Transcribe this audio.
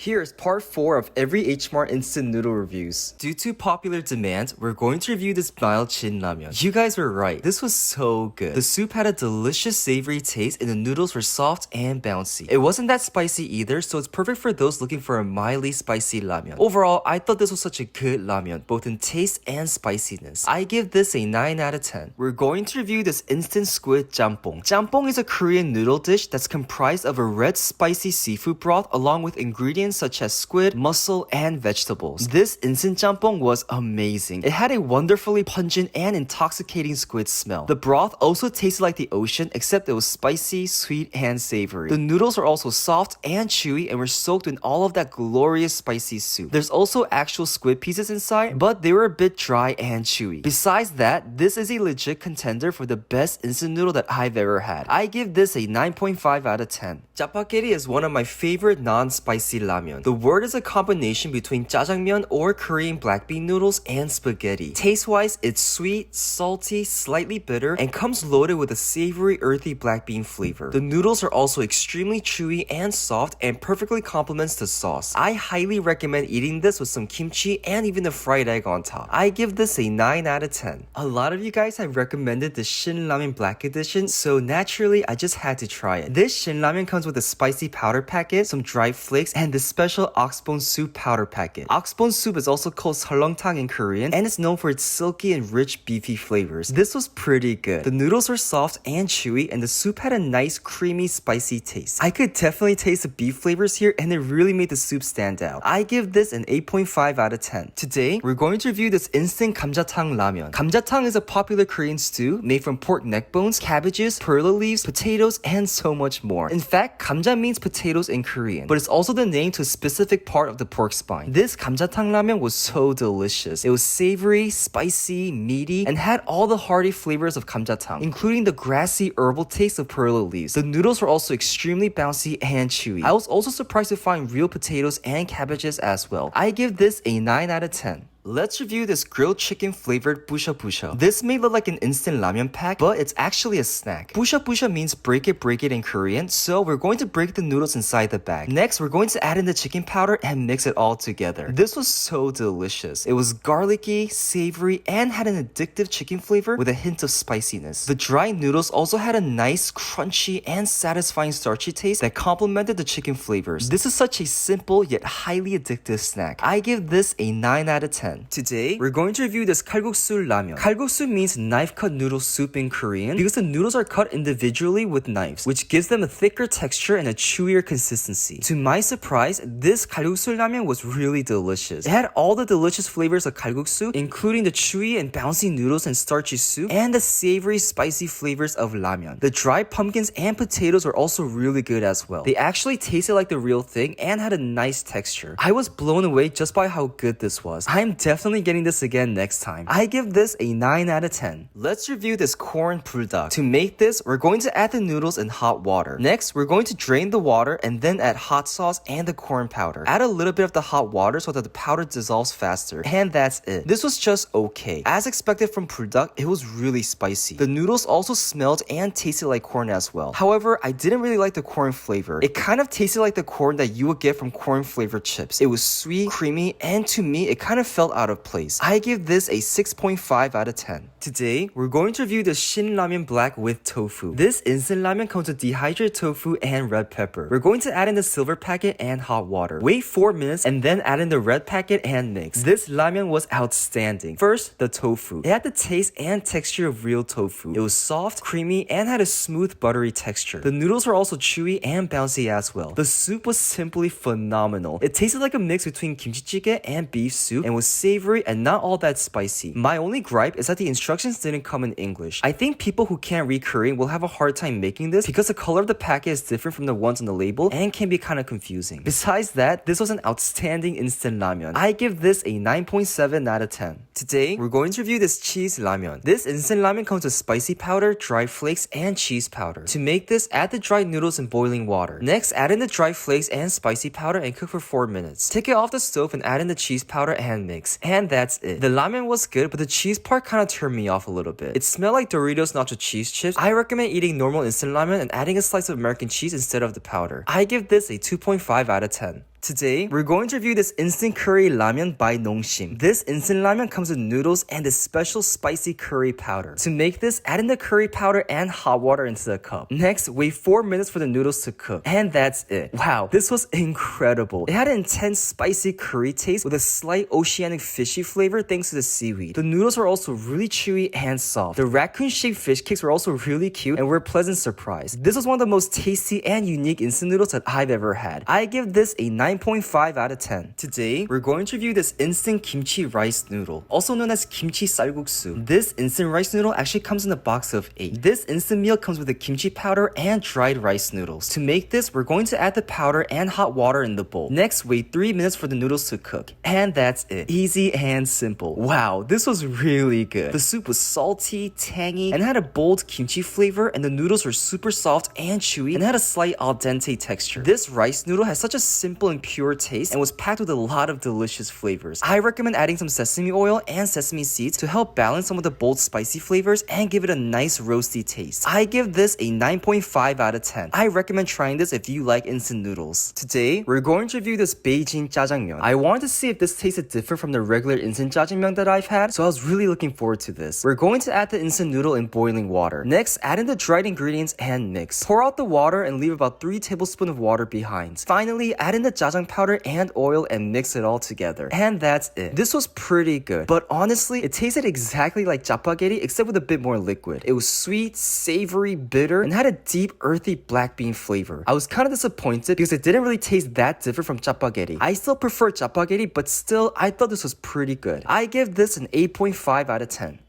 Here's part 4 of every H-Mart instant noodle reviews. Due to popular demand, we're going to review this mild Shin Lamin. You guys were right, this was so good. The soup had a delicious savory taste and the noodles were soft and bouncy. It wasn't that spicy either, so it's perfect for those looking for a mildly spicy ramen. Overall, I thought this was such a good ramen, both in taste and spiciness. I give this a 9 out of 10. We're going to review this instant squid jampong. Jampong is a Korean noodle dish that's comprised of a red spicy seafood broth along with ingredients such as squid, mussel, and vegetables. This instant jampong was amazing. It had a wonderfully pungent and intoxicating squid smell. The broth also tasted like the ocean, except it was spicy, sweet, and savory. The noodles were also soft and chewy and were soaked in all of that glorious spicy soup. There's also actual squid pieces inside, but they were a bit dry and chewy. Besides that, this is a legit contender for the best instant noodle that I've ever had. I give this a 9.5 out of 10. Japakiri is one of my favorite non-spicy ramen. The word is a combination between jajangmyeon or Korean black bean noodles and spaghetti. Taste-wise, it's sweet, salty, slightly bitter, and comes loaded with a savory, earthy black bean flavor. The noodles are also extremely chewy and soft and perfectly complements the sauce. I highly recommend eating this with some kimchi and even a fried egg on top. I give this a 9 out of 10. A lot of you guys have recommended the Shin Lam Black edition, so naturally I just had to try it. This Shin Lamin comes with a spicy powder packet, some dried flakes, and this special oxbone soup powder packet. Oxbone soup is also called seolleongtang in Korean and is known for its silky and rich beefy flavors. This was pretty good. The noodles were soft and chewy and the soup had a nice creamy spicy taste. I could definitely taste the beef flavors here and it really made the soup stand out. I give this an 8.5 out of 10. Today, we're going to review this instant Kamjatang ramen. Kamjatang is a popular Korean stew made from pork neck bones, cabbages, perla leaves, potatoes, and so much more. In fact, kamja means potatoes in Korean, but it's also the name to a specific part of the pork spine. This Kamjatang ramen was so delicious. It was savory, spicy, meaty, and had all the hearty flavors of Kamjatang, including the grassy herbal taste of perla leaves. The noodles were also extremely bouncy and chewy. I was also surprised to find real potatoes and cabbages as well. I give this a 9 out of 10. Let's review this grilled chicken flavored Pusha. This may look like an instant ramen pack, but it's actually a snack. Pusha means break it in Korean, so we're going to break the noodles inside the bag. Next, we're going to add in the chicken powder and mix it all together. This was so delicious. It was garlicky, savory, and had an addictive chicken flavor with a hint of spiciness. The dry noodles also had a nice, crunchy, and satisfying starchy taste that complemented the chicken flavors. This is such a simple yet highly addictive snack. I give this a 9 out of 10. Today, we're going to review this Kagosu ramen. Kagosu means knife-cut noodle soup in Korean because the noodles are cut individually with knives, which gives them a thicker texture and a chewier consistency. To my surprise, this Kagosu ramen was really delicious. It had all the delicious flavors of kalguksu, including the chewy and bouncy noodles and starchy soup, and the savory, spicy flavors of Lamion. The dried pumpkins and potatoes were also really good as well. They actually tasted like the real thing and had a nice texture. I was blown away just by how good this was. I'm definitely getting this again next time. I give this a 9 out of 10. Let's review this corn buldak. To make this, we're going to add the noodles in hot water. Next, we're going to drain the water and then add hot sauce and the corn powder. Add a little bit of the hot water so that the powder dissolves faster. And that's it. This was just okay. As expected from buldak, it was really spicy. The noodles also smelled and tasted like corn as well. However, I didn't really like the corn flavor. It kind of tasted like the corn that you would get from corn flavored chips. It was sweet, creamy, and to me, it kind of felt out of place. I give this a 6.5 out of 10. Today, we're going to review the Shin Lam Black with tofu. This instant ramen comes with dehydrated tofu and red pepper. We're going to add in the silver packet and hot water. Wait 4 minutes and then add in the red packet and mix. This ramen was outstanding. First, the tofu. It had the taste and texture of real tofu. It was soft, creamy, and had a smooth, buttery texture. The noodles were also chewy and bouncy as well. The soup was simply phenomenal. It tasted like a mix between kimchi jjigae and beef soup and was savory and not all that spicy. My only gripe is that the instructions didn't come in English. I think people who can't read Korean will have a hard time making this because the color of the packet is different from the ones on the label and can be kind of confusing. Besides that, this was an outstanding instant ramen. I give this a 9.7 out of 10. Today, we're going to review this cheese ramen. This instant ramen comes with spicy powder, dried flakes, and cheese powder. To make this, add the dried noodles in boiling water. Next, add in the dried flakes and spicy powder and cook for 4 minutes. Take it off the stove and add in the cheese powder and mix. And that's it. The ramen was good, but the cheese part kind of turned me off a little bit. It smelled like Doritos nacho cheese chips. I recommend eating normal instant ramen and adding a slice of American cheese instead of the powder. I give this a 2.5 out of 10. Today, we're going to review this instant curry Lamion by Nongshim. This instant ramen comes with noodles and this special spicy curry powder. To make this, add in the curry powder and hot water into the cup. Next, wait 4 minutes for the noodles to cook. And that's it. Wow, this was incredible. It had an intense spicy curry taste with a slight oceanic fishy flavor thanks to the seaweed. The noodles were also really chewy and soft. The raccoon-shaped fish cakes were also really cute and were a pleasant surprise. This was one of the most tasty and unique instant noodles that I've ever had. I give this a 9.5 out of 10. Today, we're going to review this instant kimchi rice noodle, also known as kimchi 쌀국수. This instant rice noodle actually comes in a box of 8. This instant meal comes with the kimchi powder and dried rice noodles. To make this, we're going to add the powder and hot water in the bowl. Next, wait 3 minutes for the noodles to cook. And that's it. Easy and simple. Wow, this was really good. The soup was salty, tangy, and had a bold kimchi flavor, and the noodles were super soft and chewy and had a slight al dente texture. This rice noodle has such a simple and pure taste and was packed with a lot of delicious flavors. I recommend adding some sesame oil and sesame seeds to help balance some of the bold spicy flavors and give it a nice roasty taste. I give this a 9.5 out of 10. I recommend trying this if you like instant noodles. Today, we're going to review this Beijing Chajang. I wanted to see if this tasted different from the regular instant jjajangmyeon that I've had, so I was really looking forward to this. We're going to add the instant noodle in boiling water. Next, add in the dried ingredients and mix. Pour out the water and leave about 3 tablespoons of water behind. Finally, add in the jjajang powder and oil and mix it all together. And that's it. This was pretty good, but honestly, it tasted exactly like Japakiri except with a bit more liquid. It was sweet, savory, bitter, and had a deep, earthy black bean flavor. I was kind of disappointed because it didn't really taste that different from Japakiri. I still prefer Japakiri, but still, I thought this was pretty good. I give this an 8.5 out of 10.